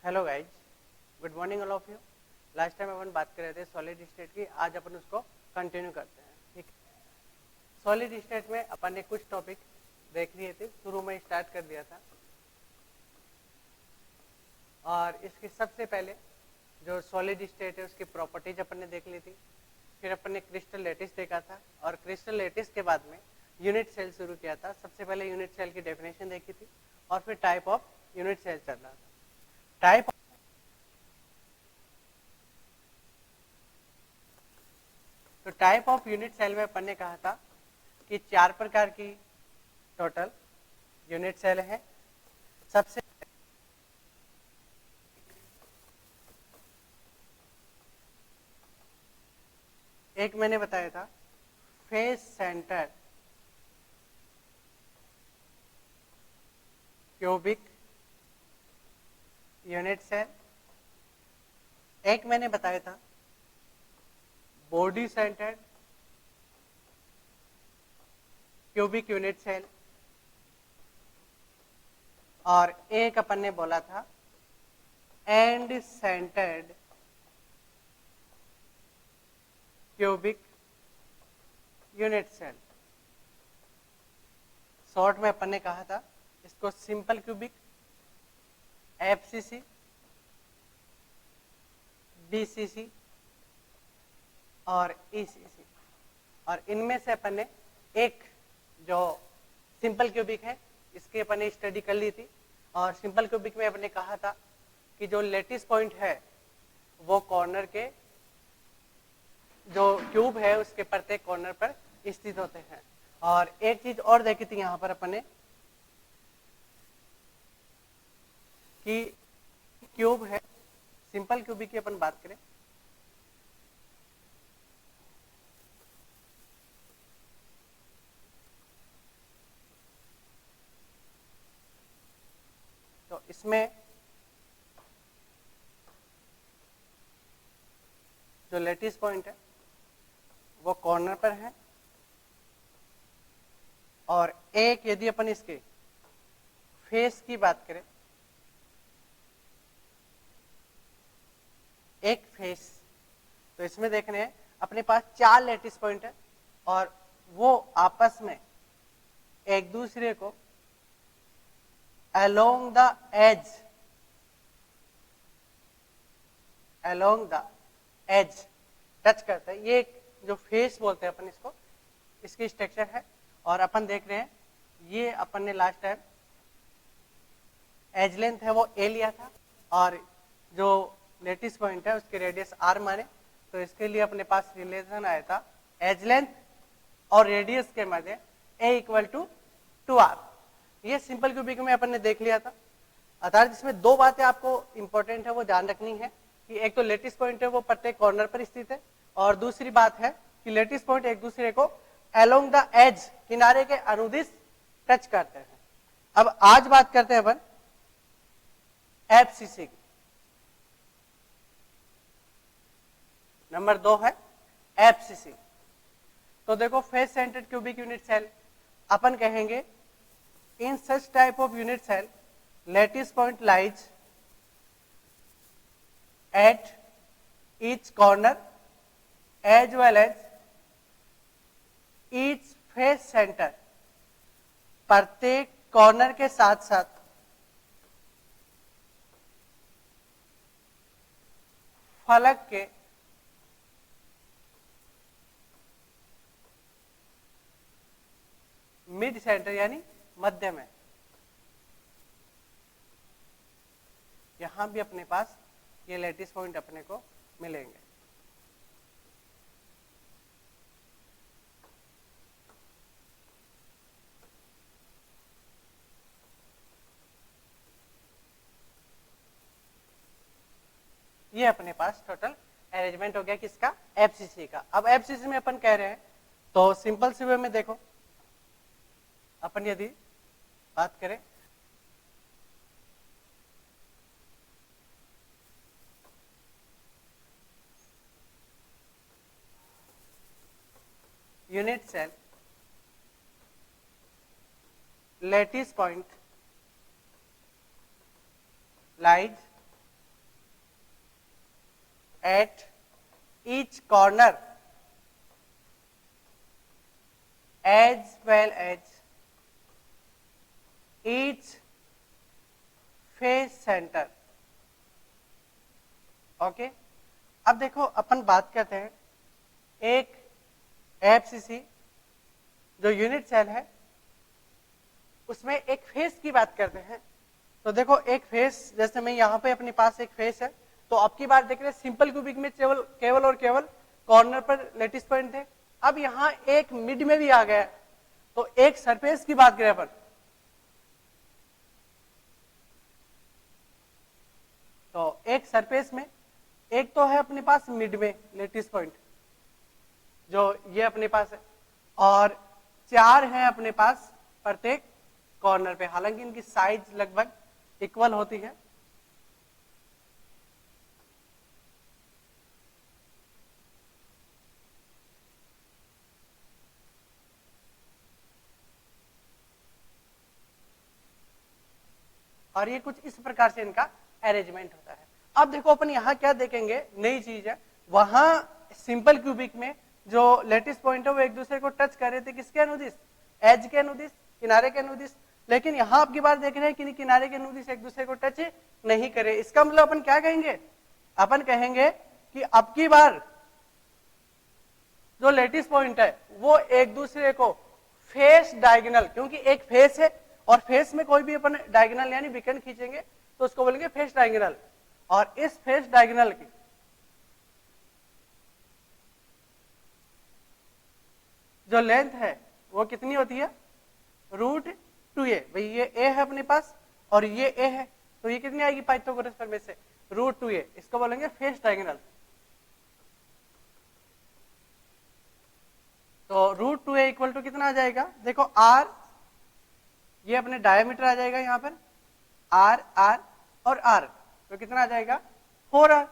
Hello guys, good morning all of you. Last time अपन बात कर रहे थे सॉलिड स्टेट की, आज अपन उसको कंटिन्यू करते हैं। ठीक है, सॉलिड स्टेट में अपन ने कुछ टॉपिक देख लिए थे, शुरू में स्टार्ट कर दिया था। और इसके सबसे पहले जो सॉलिड स्टेट है उसकी प्रॉपर्टीज अपन ने देख ली थी। फिर अपन ने क्रिस्टल लैटिस देखा था और क्रिस्टल लैटिस के बाद में यूनिट सेल शुरू किया था। सबसे पहले यूनिट सेल की डेफिनेशन देखी थी और फिर टाइप ऑफ यूनिट सेल चल रहा था। टाइप ऑफ यूनिट सेल में अपन ने कहा था कि 4 प्रकार की टोटल यूनिट सेल है। सबसे एक मैंने बताया था face centre cubic unit cell. एक मैंने बताया था body centred cubic unit cell. और एक अपन ने बोला था end centred cubic unit cell. Short में अपन ने कहा था इसको सिंपल क्यूबिक, एफसीसी, बीसीसी और ईसीसी। और इनमें से अपन ने एक जो सिंपल क्यूबिक है इसकी अपन ने स्टडी कर ली थी। और सिंपल क्यूबिक में अपन ने कहा था कि जो लेटिस पॉइंट है वो कॉर्नर के जो क्यूब है उसके प्रत्येक कॉर्नर पर स्थित होते हैं। और एक चीज और देखी थी यहाँ पर अपन ने कि क्यूब है, सिंपल क्यूबिक की अपन बात करें तो इसमें जो लेटिस पॉइंट है वो कॉर्नर पर है। और एक यदि अपन इसके फेस की बात करें, एक फेस, तो इसमें देख रहे हैं अपने पास 4 लेटिस पॉइंट है और वो आपस में एक दूसरे को along the edge टच करता है। ये जो फेस बोलते हैं अपन इसको, इसकी स्ट्रक्चर है। और अपन देख रहे हैं ये अपन ने लास्ट टाइम एज लेंथ है वो ए लिया था और जो लेटिस पॉइंट है उसके रेडियस आर माने, तो इसके लिए अपने पास रिलेशन आया था एज लेंथ और रेडियस के मध्य ए इक्वल टू 2r। ये सिंपल क्यूबिक में अपन ने देख लिया था। अर्थात इसमें दो बातें आपको इंपॉर्टेंट है वो ध्यान रखनी है कि एक तो लेटिस पॉइंट है वो प्रत्येक कॉर्नर पर स्थित है और दूसरी बात है कि लेटिस पॉइंट एक दूसरे को अलोंग द एज, किनारे के अनुदिश टच करते हैं। अब आज बात करते हैं अपन एफसीसी की। नंबर 2 है एफसीसी। तो देखो face centred cubic unit cell अपन कहेंगे in such type of unit cell lattice point lies at each corner as well as each face center। प्रत्येक कॉर्नर के साथ साथ फलक के मिड सेंटर यानी मध्य में, यहां भी अपने पास ये लेटिस पॉइंट अपने को मिलेंगे। ये अपने पास टोटल अरेंजमेंट हो गया किसका, एफसीसी का। अब एफसीसी में अपन कह रहे हैं तो सिंपल सी वे में देखो, अपन यदि बात करें unit cell lattice point lies at each corner as well as each face center. Okay, अब देखो अपन बात करते हैं एक एफसीसी जो यूनिट सेल है उसमें एक फेस की बात करते हैं। तो देखो एक फेस, जैसे मैं यहाँ पे अपने पास एक फेस है, तो अब की बात देख रहे हैं सिंपल क्यूबिक में केवल और केवल कॉर्नर पर लेटिस पॉइंट थे। अब यहाँ एक मिड में भी आ गया, तो एक सरफेस की बात करें अपन, तो एक सरफेस में एक तो है अपने पास मिड में लेटिस पॉइंट जो ये अपने पास है, और 4 हैं अपने पास प्रत्येक कॉर्नर पे, हालांकि इनकी साइज लगभग इक्वल होती है। और ये कुछ इस प्रकार से इनका अरेंजमेंट होता है। अब देखो अपन यहाँ क्या देखेंगे, नई चीज है, वहां सिंपल क्यूबिक में जो लेटिस पॉइंट है वो एक दूसरे को टच कर रहे थे, किसके अनुदिश, एज के अनुदिश, किनारे के अनुदिश। लेकिन यहाँ आपकी बार देख रहे हैं कि किनारे के अनुदिश एक दूसरे को टच नहीं करे। इसका मतलब अपन क्या कहेंगे, अपन कहेंगे कि अब की बार जो लेटिस पॉइंट है वो एक दूसरे को फेस डायगोनल, क्योंकि एक फेस है और फेस में कोई भी अपन डायगोनल यानी विकर्ण खींचेंगे तो उसको बोलेंगे फेस डायगोनल। और इस फेस डायगोनल की जो लेंथ है वो कितनी होती है, √2a। भाई ये a है अपने पास और ये a है, तो ये कितनी आएगी पाइथागोरस प्रमेय से, √2a। इसको बोलेंगे फेस डायगोनल। तो √2a इक्वल टू कितना आ जाएगा, देखो r, ये अपने डायमीटर आ जाएगा यहाँ पर r और r, तो कितना आ जाएगा 4r,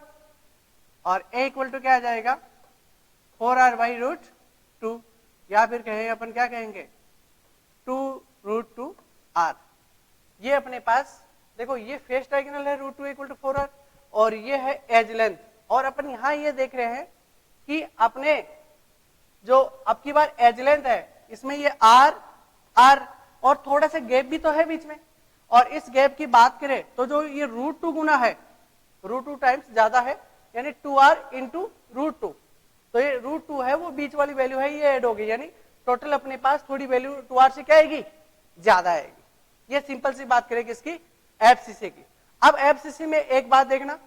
और a इक्वल टू क्या आ जाएगा 4r/√2, या फिर कहें अपन क्या कहेंगे 2√2r। ये अपने पास देखो ये फेस डायगोनल है √2 इक्वल टू 4r, और ये है एज लेंथ। और अपन यहाँ ये देख रहे हैं कि अपने जो अब की बार एज लेंथ है इसमें ये r और थोड़ा सा गैप भी तो है बीच में, और इस गैप की बात करें तो जो ये √2 गुना है, √2 टाइम्स ज्यादा है, यानी 2r इंटू √2, तो ये √2 है वो बीच वाली वैल्यू है, ये ऐड होगी, यानी टोटल अपने पास थोड़ी वैल्यू 2r से क्या आएगी, ज्यादा आएगी। ये सिंपल सी बात करें किसकी, एफसीसी की। अब एफसीसी में एक बात देखना,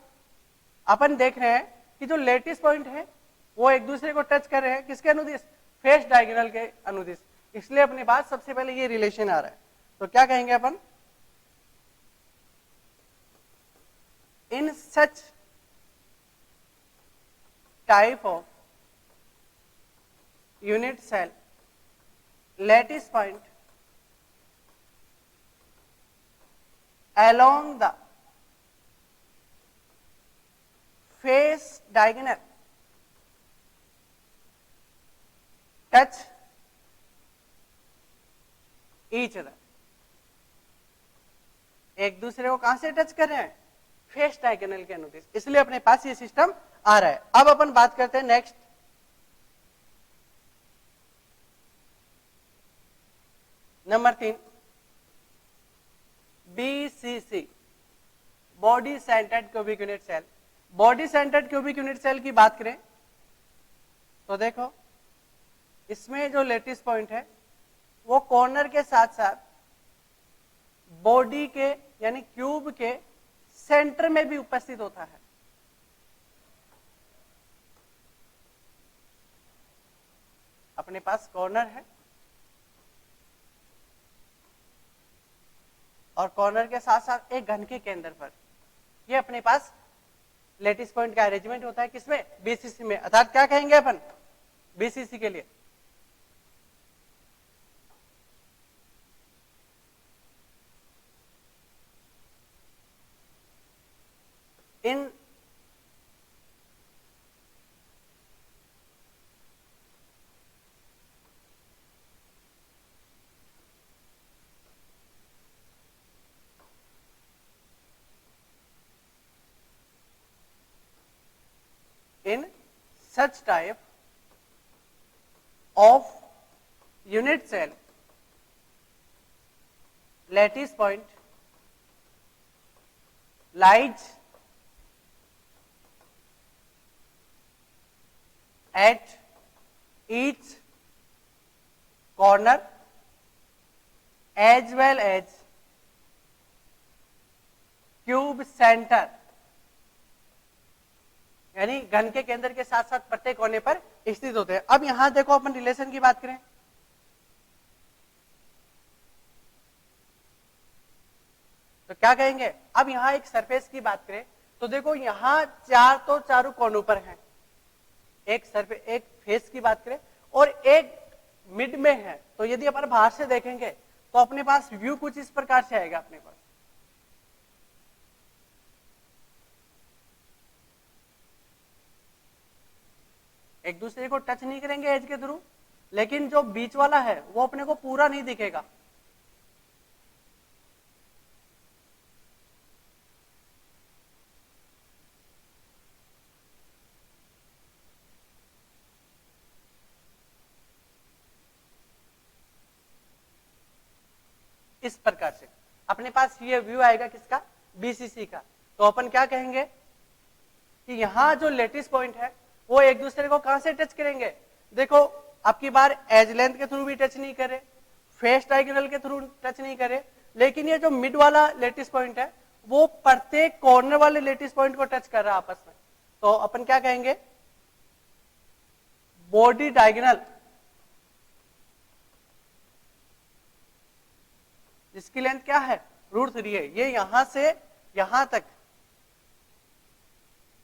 अपन देख रहे हैं कि जो लेटिस पॉइंट है वो एक दूसरे को टच कर रहे हैं, किसके अनुदिश, फेस डायगोनल के अनुदिश, इसलिए अपने पास सबसे पहले ये रिलेशन आ रहा है। तो क्या कहेंगे अपन, in such type of unit cell lattice point along the face diagonal touch each other। एक दूसरे को कहां से टच कर रहे हैं, फेस डायगोनल के अनुदिश, इसलिए अपने पास ये सिस्टम आ रहा है। अब अपन बात करते हैं next, number 3, BCC, body centred cubic unit cell. Body centred cubic unit cell की बात करें तो देखो इसमें जो लेटिस पॉइंट है वो कॉर्नर के साथ साथ बॉडी के यानी क्यूब के सेंटर में भी उपस्थित होता है। अपने पास कॉर्नर है और कॉर्नर के साथ साथ एक घन के केंद्र पर ये अपने पास लेटिस पॉइंट का अरेंजमेंट होता है, किसमें, बीसीसी में। अर्थात क्या कहेंगे अपन बीसीसी के लिए, इन such type of unit cell lattice point lies at each corner as well as cube center, यानी घन के केंद्र के साथ साथ प्रत्येक कोने पर स्थित होते हैं। अब यहां देखो अपन रिलेशन की बात करें तो क्या कहेंगे, अब यहां एक सरफेस की बात करें तो देखो यहां चारों कोनों पर हैं, एक सरफेस एक फेस की बात करें और एक मिड में है, तो यदि अपन बाहर से देखेंगे तो अपने पास व्यू कुछ इस प्रकार से आएगा, अपने पास एक दूसरे को टच नहीं करेंगे एज के थ्रू, लेकिन जो बीच वाला है वो अपने को पूरा नहीं दिखेगा। इस प्रकार से अपने पास ये व्यू आएगा किसका, बीसीसी का। तो अपन क्या कहेंगे कि यहां जो लेटिस पॉइंट है वो एक दूसरे को कहां से टच करेंगे, देखो आपकी बार एज लेंथ के थ्रू भी टच नहीं करे, फेस डायगोनल के थ्रू टच नहीं करे, लेकिन ये जो मिड वाला लेटिस पॉइंट है वो प्रत्येक कॉर्नर वाले लेटिस पॉइंट को टच कर रहा है आपस में। तो अपन क्या कहेंगे, बॉडी डायगोनल जिसकी लेंथ क्या है √3 है, ये यहां से यहां तक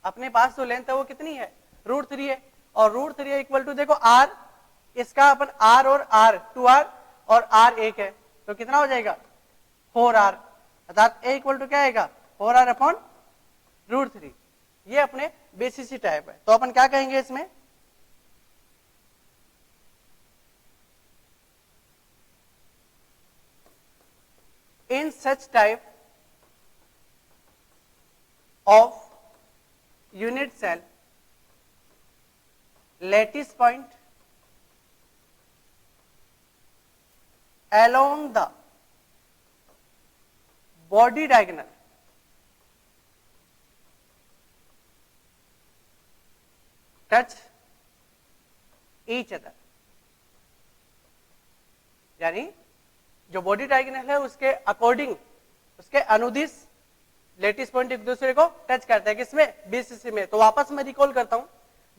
अपने पास जो लेंथ है वो कितनी है √3 है, और √3 इक्वल टू देखो r, इसका अपन r और r 2r और r 1 है, तो कितना हो जाएगा 4r, अर्थात a इक्वल टू क्या आएगा 4r अपॉन √3। ये अपने बीसीसी टाइप है। तो अपन क्या कहेंगे इसमें, in such type of unit cell lattice point along the body diagonal touch each other, यानी जो बॉडी डायगोनल है उसके अकॉर्डिंग उसके अनुदिश लेटिस पॉइंट एक दूसरे को टच करते हैं, किसमें बीसीसी में। तो वापस मैं रिकॉल करता हूं,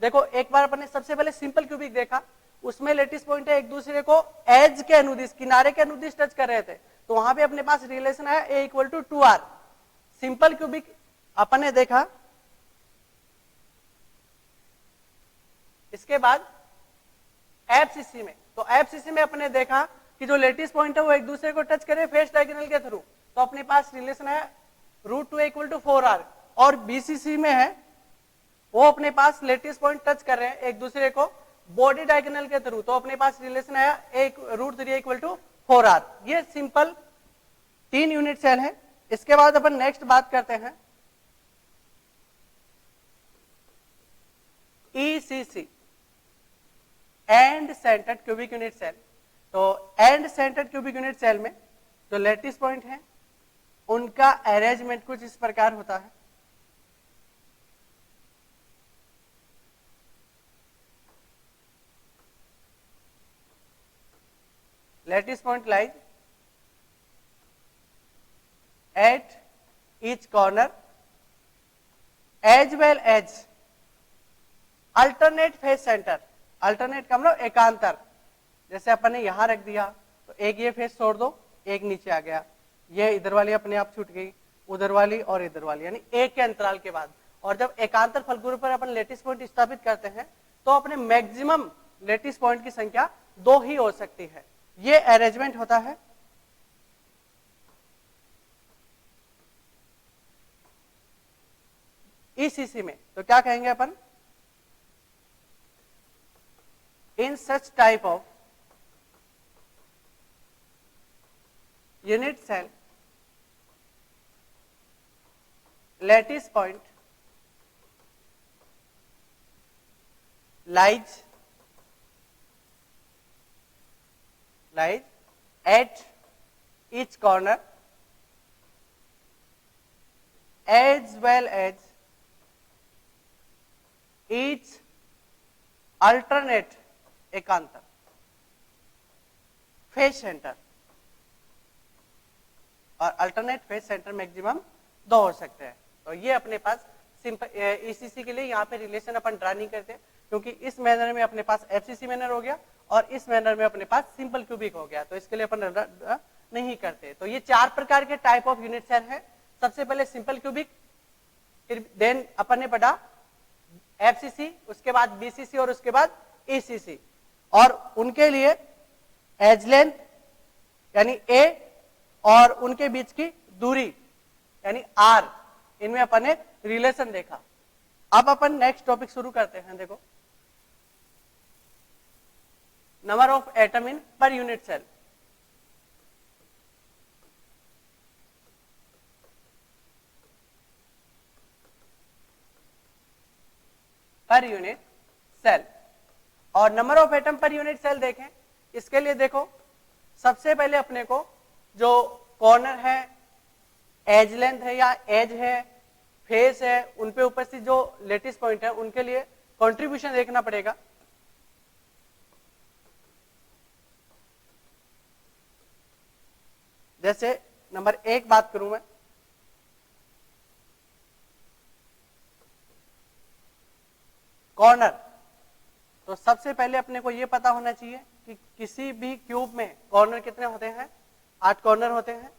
देखो एक बार अपने सबसे पहले सिंपल क्यूबिक देखा, उसमें लेटिस पॉइंट है एक दूसरे को एज के अनुदिश किनारे के अनुदिश टच कर रहे थे, तो वहां पे अपने पास रिलेशन आया a equal to 2r। Simple cubic अपन ने देखा, इसके बाद एफसीसी में, तो एफसीसी में अपने देखा कि जो लेटिस पॉइंट है वो एक दूसरे को टच करे फेस डायगोनल के थ्रू, तो अपने पास रिलेशन है √2 इक्वल टू 4r, और बीसीसी में है वो अपने पास लेटिस पॉइंट टच कर रहे हैं एक दूसरे को बॉडी डायगोनल के थ्रू, तो अपने पास रिलेशन आया √3 इक्वल टू 4r। ये सिंपल 3 यूनिट सेल है। इसके बाद अपन नेक्स्ट बात करते हैं ECC, end centred cubic unit cell. तो end centred cubic unit cell में जो लेटिस पॉइंट है उनका अरेंजमेंट कुछ इस प्रकार होता है, lattice point lies at each corner as well as alternate face centre. Alternate का मतलब एकांतर, जैसे अपन ने यहां रख दिया तो एक ये फेस छोड़ दो, एक नीचे आ गया, ये इधर वाली अपने आप छूट गई, उधर वाली और इधर वाली, यानी एक के अंतराल के बाद। और जब एकांतर फलगुरु पर अपन लेटिस पॉइंट स्थापित करते हैं तो अपने मैक्सिमम लेटिस पॉइंट की संख्या 2 ही हो सकती है। ये अरेंजमेंट होता है ईसीसी में। तो क्या कहेंगे अपन, in such type of unit cell lattice point lies at each corner as well as each alternate एकांतर फेस सेंटर, और अल्टरनेट फेस सेंटर मैक्सिमम 2 हो सकते हैं। तो ये अपने पास सिंपल ईसीसी के लिए यहाँ पे रिलेशन अपन ड्रा नहीं करते, क्योंकि इस मैनर में अपने पास एफसीसी मैनर हो गया और इस मैनर में अपने पास सिंपल क्यूबिक हो गया, तो इसके लिए अपन नहीं करते। तो ये 4 प्रकार के टाइप ऑफ यूनिट सेल है। सबसे पहले सिंपल क्यूबिक, फिर देन अपन ने पढ़ा एफसीसी, उसके बाद बीसीसी और उसके बाद ईसीसी, और उनके लिए एज लेंथ यानी ए और उनके बीच की दूरी यानी आर, इनमें अपन ने रिलेशन देखा। अब अपन नेक्स्ट टॉपिक शुरू करते हैं। देखो, number of atom in per unit cell. Per unit cell और number of atom per unit cell देखें, इसके लिए देखो सबसे पहले अपने को जो कॉर्नर है, एज लेंथ है या एज है, फेस है, उन पे उपस्थित जो लेटिस पॉइंट है, उनके लिए कंट्रीब्यूशन देखना पड़ेगा। जैसे नंबर 1 बात करूं मैं, कॉर्नर, तो सबसे पहले अपने को यह पता होना चाहिए कि किसी भी क्यूब में कॉर्नर कितने होते हैं, 8 कॉर्नर होते हैं,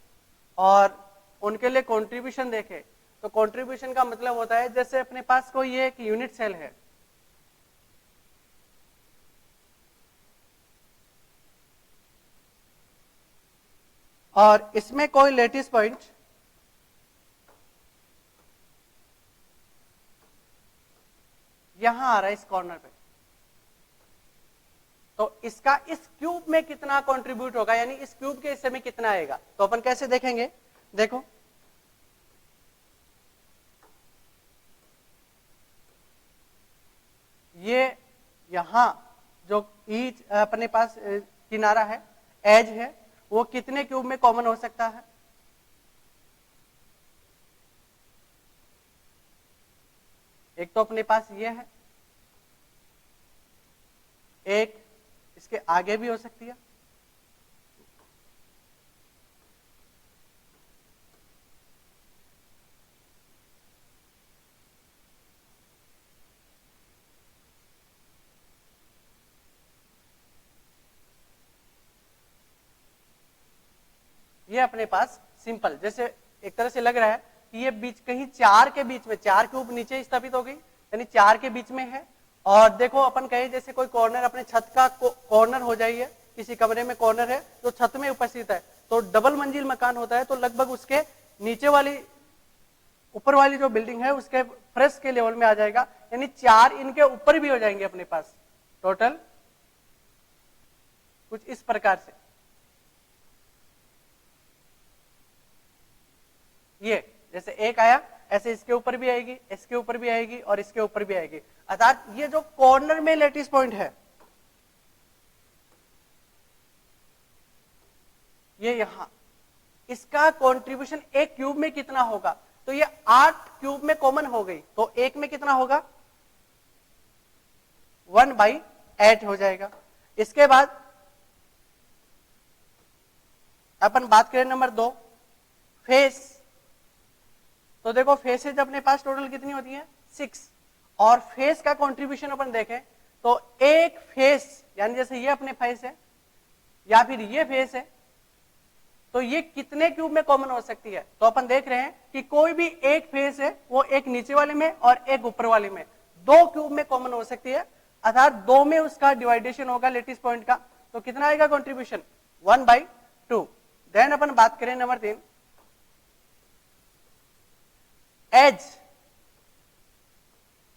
और उनके लिए कंट्रीब्यूशन देखें तो कंट्रीब्यूशन का मतलब होता है जैसे अपने पास कोई एक यूनिट सेल है, और इसमें कोई लेटिस पॉइंट यहां आ रहा है इस कॉर्नर पे, तो इसका इस क्यूब में कितना कंट्रीब्यूट होगा, यानी इस क्यूब के हिस्से में कितना आएगा। तो अपन कैसे देखेंगे, देखो ये यहां जो ईच अपने पास किनारा है, एज है, वो कितने क्यूब में कॉमन हो सकता है। एक तो अपने पास ये है, एक इसके आगे भी हो सकती है, ये अपने पास सिंपल, जैसे एक तरह से लग रहा है कि ये बीच कहीं 4 के बीच में, 4 क्यूब नीचे स्थापित हो गई, यानी 4 के बीच में है। और देखो अपन कहे जैसे कोई कॉर्नर अपने छत का कॉर्नर हो जाइए, किसी कमरे में कॉर्नर है जो छत में उपस्थित है, तो डबल मंजिल मकान होता है, तो लगभग उसके नीचे वाली ऊपर वाली जो बिल्डिंग है उसके फर्श के लेवल में आ जाएगा, यानी 4 इनके ऊपर भी हो जाएंगे अपने पास टोटल, कुछ इस प्रकार से। ये जैसे एक आया, ऐसे इसके ऊपर भी आएगी, इसके ऊपर भी आएगी और इसके ऊपर भी आएगी, अर्थात ये जो कॉर्नर में लेटिस पॉइंट है, ये यहां, इसका कंट्रीब्यूशन एक क्यूब में कितना होगा, तो ये 8 क्यूब में कॉमन हो गई, तो एक में कितना होगा 1/8 हो जाएगा। इसके बाद अपन बात करें नंबर 2, फेस, तो देखो फेसेज अपने पास टोटल कितनी होती है 6, और फेस का कंट्रीब्यूशन अपन देखें तो एक फेस, यानी जैसे ये अपने फेस है या फिर ये फेस है, तो ये कितने क्यूब में कॉमन हो सकती है। तो अपन देख रहे हैं कि कोई भी एक फेस है वो एक नीचे वाले में और एक ऊपर वाले में 2 क्यूब में कॉमन हो सकती है, अर्थात 2 में उसका डिवाइडेशन होगा लेटिस पॉइंट का, तो कितना आएगा कंट्रीब्यूशन 1/2। देन अपन बात करें नंबर 3, एज,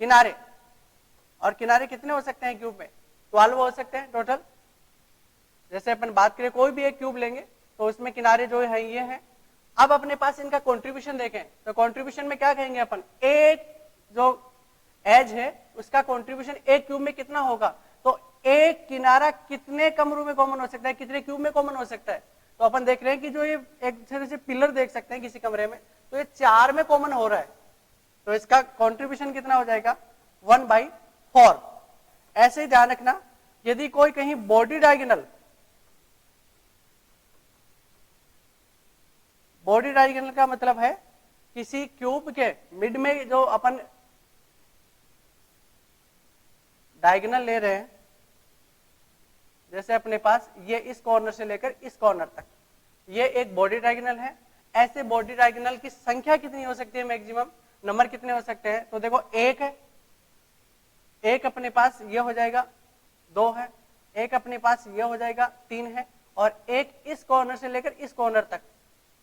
किनारे, और किनारे कितने हो सकते हैं क्यूब में 12 हो सकते हैं टोटल। जैसे अपन बात करें कोई भी एक क्यूब लेंगे तो उसमें किनारे जो है ये हैं। अब अपने पास इनका कंट्रीब्यूशन देखें तो कंट्रीब्यूशन में क्या कहेंगे अपन, एक जो एज है उसका कंट्रीब्यूशन एक क्यूब में कितना होगा, तो एक किनारा कितने कमरों में कॉमन हो सकता है, कितने क्यूब में कॉमन हो सकता है। तो अपन देख रहे हैं कि जो ये एक तरह से पिलर देख सकते हैं किसी कमरे में, तो ये 4 में कॉमन हो रहा है, तो इसका कंट्रीब्यूशन कितना हो जाएगा 1/4। ऐसे ही ध्यान रखना यदि कोई कहीं बॉडी डायगोनल का मतलब है किसी क्यूब के मिड में जो अपन डायगोनल ले रहे हैं, जैसे अपने पास ये इस कॉर्नर से लेकर इस कॉर्नर तक ये एक बॉडी डायगोनल है, ऐसे बॉडी डायगोनल की संख्या कितनी हो सकती है, मैक्सिमम नंबर कितने हो सकते हैं, तो देखो एक है, एक अपने पास ये हो जाएगा 2 है, एक अपने पास ये हो जाएगा 3 है, और एक इस कॉर्नर से लेकर इस कॉर्नर तक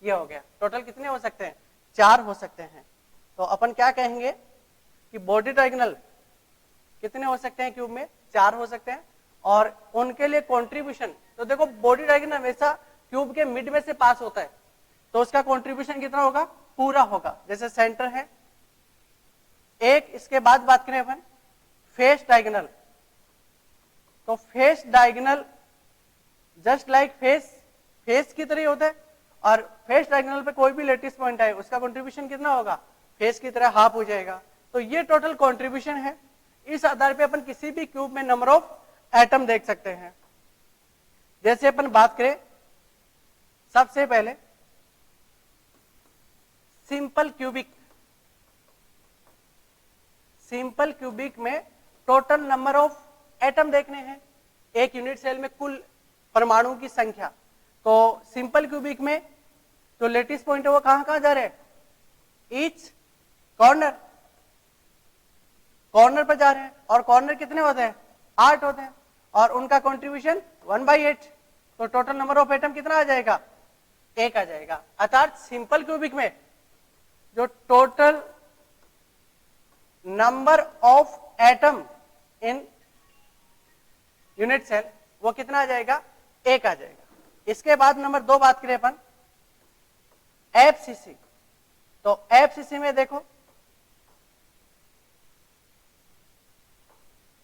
ये हो गया। टोटल कितने हो सकते हैं, 4 हो सकते हैं। तो अपन क्या कहेंगे कि बॉडी डायगोनल कितने हो सकते हैं क्यूब में, 4 हो सकते हैं, और उनके लिए कंट्रीब्यूशन, तो देखो बॉडी डायगोनल हमेशा क्यूब के मिड में से पास होता है, तो उसका कंट्रीब्यूशन कितना होगा, पूरा होगा। जैसे सेंटर है एक, इसके बाद बात करें अपन फेस डायगोनल, तो face diagonal just like face की तरह होता है, और फेस डायगोनल पे कोई भी लेटिस पॉइंट आए उसका कंट्रीब्यूशन कितना होगा, फेस की तरह हाफ हो जाएगा। तो ये टोटल कंट्रीब्यूशन है। इस आधार पे अपन किसी भी क्यूब में नंबर ऑफ एटम देख सकते हैं। जैसे अपन बात करें सबसे पहले सिंपल क्यूबिक में टोटल नंबर ऑफ एटम देखने हैं, एक यूनिट सेल में कुल परमाणु की संख्या। तो सिंपल क्यूबिक में जो लेटिस पॉइंट है वो कहां कहां जा रहे हैं, ईच कॉर्नर पर जा रहे हैं, और कॉर्नर कितने होते हैं, 8 होते हैं, और उनका कंट्रीब्यूशन 1/8। तो टोटल नंबर ऑफ एटम कितना आ जाएगा, 1 आ जाएगा। अर्थात सिंपल क्यूबिक में जो total number of atom in unit cell वो कितना आ जाएगा, 1 आ जाएगा। इसके बाद नंबर 2 बात करें अपन एफसीसी, तो एफसीसी में देखो,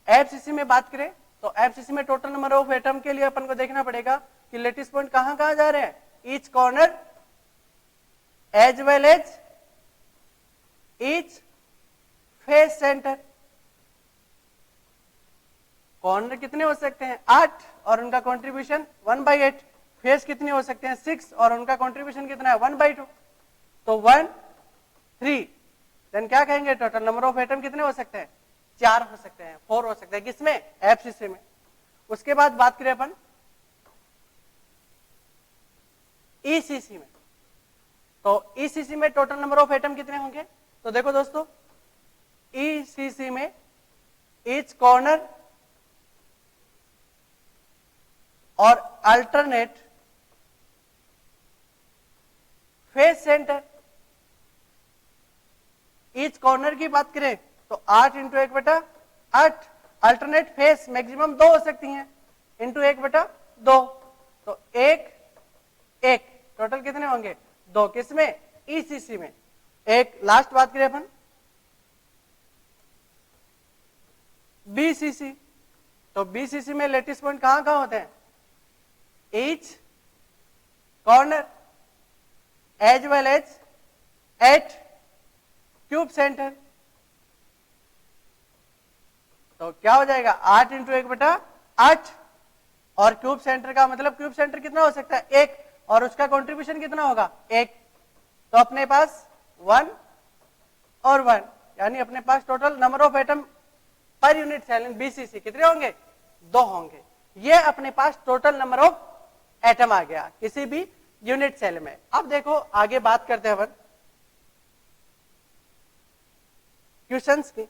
एफसीसी में बात करें तो एफसीसी में टोटल नंबर ऑफ एटम के लिए अपन को देखना पड़ेगा कि लेटिस पॉइंट कहां कहां जा रहे हैं, each corner as well as each face centre. Corner कितने हो सकते हैं, 8, और उनका कंट्रीब्यूशन 1/8। फेस कितने हो सकते हैं, 6, और उनका कंट्रीब्यूशन कितना है, 1/2। तो 1 3, देन क्या कहेंगे, टोटल नंबर ऑफ एटम कितने हो सकते हैं, 4 हो सकते हैं, 4 हो सकते हैं, किसमें, एफसीसी में। उसके बाद बात करें अपन ईसीसी में, तो ईसीसी में टोटल नंबर ऑफ एटम कितने होंगे, तो देखो दोस्तों ईसीसी में ईच कॉर्नर और alternate face centre. Each corner की बात करें तो 8 × 1/8, अल्टरनेट फेस मैक्सिमम 2 हो सकती हैं, इंटू 1/2, तो 1 1, टोटल कितने होंगे, 2, किसमें, ईसीसी में। एक लास्ट बात करें अपन बीसीसी, तो बीसीसी में लेटिस पॉइंट कहां कहां होते हैं, each corner as well as at cube centre. तो क्या हो जाएगा, 8 × 1/8, और क्यूब सेंटर का मतलब क्यूब सेंटर कितना हो सकता है, 1, और उसका कंट्रीब्यूशन कितना होगा, 1। तो अपने पास 1 और 1, यानी अपने पास total number of atom per unit cell in BCC कितने होंगे, 2 होंगे। ये अपने पास टोटल नंबर ऑफ एटम आ गया किसी भी यूनिट सेल में। अब देखो आगे बात करते हैं अपन क्वेश्चंस की।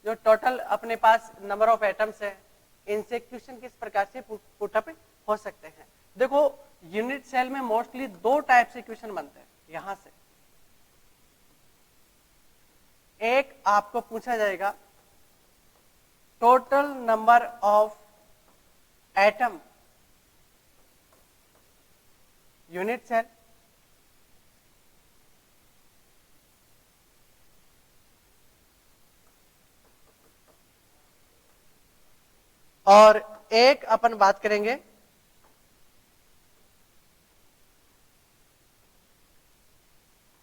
जो टोटल अपने पास नंबर ऑफ एटम्स है, इनसे क्वेश्चन किस प्रकार से पुटअप हो सकते हैं। देखो यूनिट सेल में मोस्टली 2 टाइप से क्वेश्चन बनते हैं। यहां से एक आपको पूछा जाएगा total number of atom unit cell, और एक अपन बात करेंगे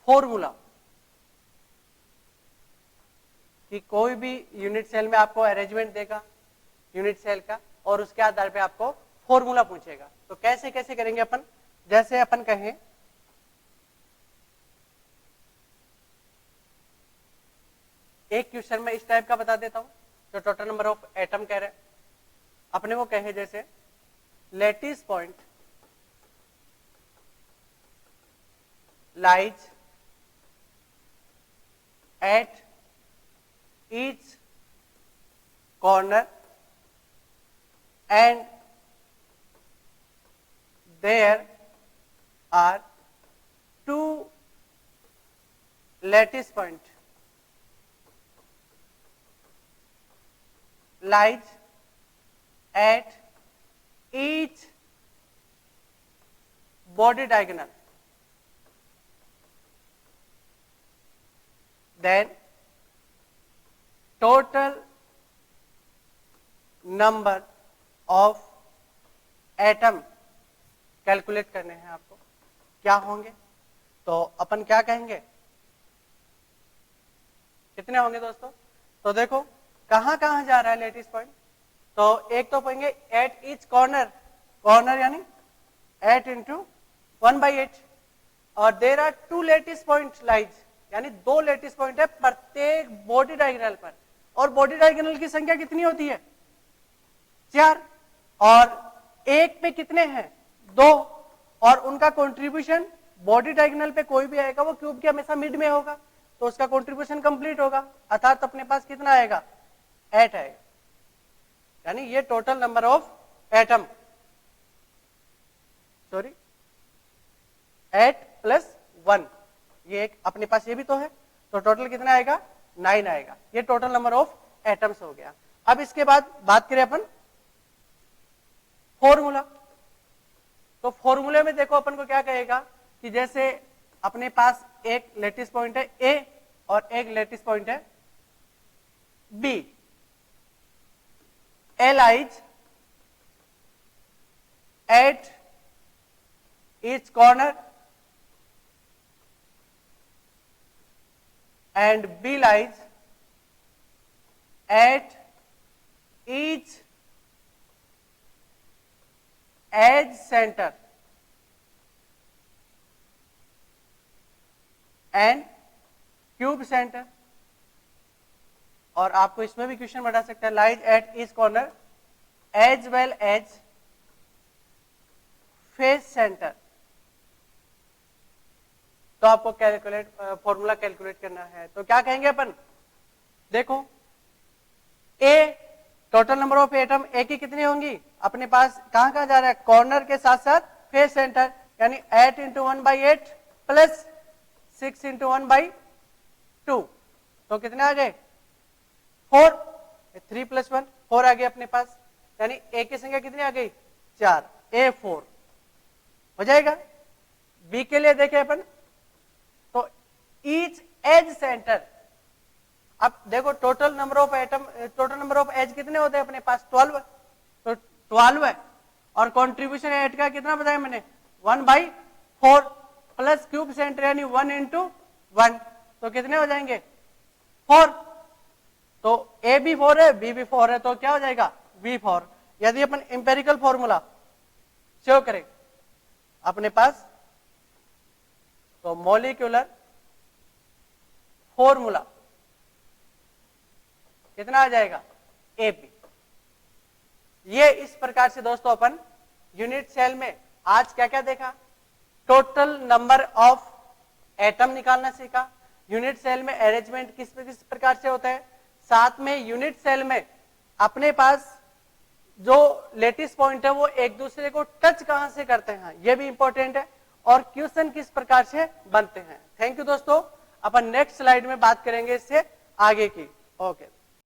फॉर्मूला, कि कोई भी यूनिट सेल में आपको अरेंजमेंट देगा यूनिट सेल का और उसके आधार पे आपको फॉर्मूला पूछेगा। तो कैसे कैसे करेंगे अपन, जैसे अपन कहें एक क्वेश्चन में इस टाइप का बता देता हूं, जो टोटल नंबर ऑफ एटम कह रहे हैं अपने को, कहे जैसे lattice point lies at each corner and there are two lattice point lies at each body diagonal. Then total number of atom calculate करने हैं आपको, क्या होंगे? तो अपन क्या कहेंगे, कितने होंगे दोस्तों? तो देखो कहां कहां जा रहा है लैटिस पॉइंट, तो एक तो पाएंगे एट ईच कॉर्नर, कॉर्नर यानी 8 इंटू 1/8, और there are 2 lattice point lies, यानी 2 लैटिस पॉइंट है प्रत्येक बॉडी डायगोनल पर, और बॉडी डायगोनल की संख्या कितनी होती है? 4, और एक पे कितने हैं? 2, और उनका कंट्रीब्यूशन बॉडी डायगोनल पे कोई भी आएगा वो क्यूब के हमेशा मिड में होगा, तो उसका कंट्रीब्यूशन कंप्लीट होगा, अर्थात अपने पास कितना आएगा? 8 आएगा। यानी ये total number of atom, sorry 8 + 1, ये एक अपने पास ये भी तो है, तो टोटल कितना आएगा? 9 आएगा। ये टोटल नंबर ऑफ एटम्स हो गया। अब इसके बाद बात करें अपन फॉर्मूला, तो फॉर्मूले में देखो अपन को क्या कहेगा कि जैसे अपने पास एक लैटिस पॉइंट है ए और एक लैटिस पॉइंट है B, A lies at each corner and B lies at each edge centre and cube centre, और आपको इसमें भी क्वेश्चन बता सकता है lies at each corner as well as face centre. तो आपको कैलकुलेट फॉर्मूला कैलकुलेट करना है, तो क्या कहेंगे अपन, देखो a total number of atom A की कितनी होंगी अपने पास, कहां कहां जा रहा है? कॉर्नर के साथ साथ फेस सेंटर, यानी 8 इंटू 1/8 प्लस 6 इंटू 1/2, तो कितने आ गए? 4, 3 + 1 4 आ गए अपने पास, यानी ए की संख्या कितनी आ गई? 4, A4 हो जाएगा। बी के लिए देखें अपन, तो ईच एज सेंटर, अब देखो total number of atom, total number of edge कितने होते हैं अपने पास? 12, तो 12 है, और कंट्रीब्यूशन एट का कितना बताया मैंने? 1/4 प्लस क्यूब सेंटर यानी 1 इंटू 1, तो कितने हो जाएंगे? 4, तो ए भी 4 है, बी भी 4 है, तो क्या हो जाएगा? B4। यदि अपन इंपेरिकल फॉर्मूला शो करें अपने पास, तो मॉलिक्यूलर फॉर्मूला कितना आ जाएगा? AP। ये इस प्रकार से दोस्तों अपन यूनिट सेल में आज क्या क्या देखा, टोटल नंबर ऑफ एटम निकालना सीखा, यूनिट सेल में अरेंजमेंट किस प्रकार से होता है, साथ में यूनिट सेल में अपने पास जो लैटिस पॉइंट है वो एक दूसरे को टच कहां से करते हैं, ये भी इंपॉर्टेंट है, और क्वेश्चन किस प्रकार से बनते हैं। थैंक यू दोस्तों, अपन नेक्स्ट स्लाइड में बात करेंगे इससे आगे की। ओके।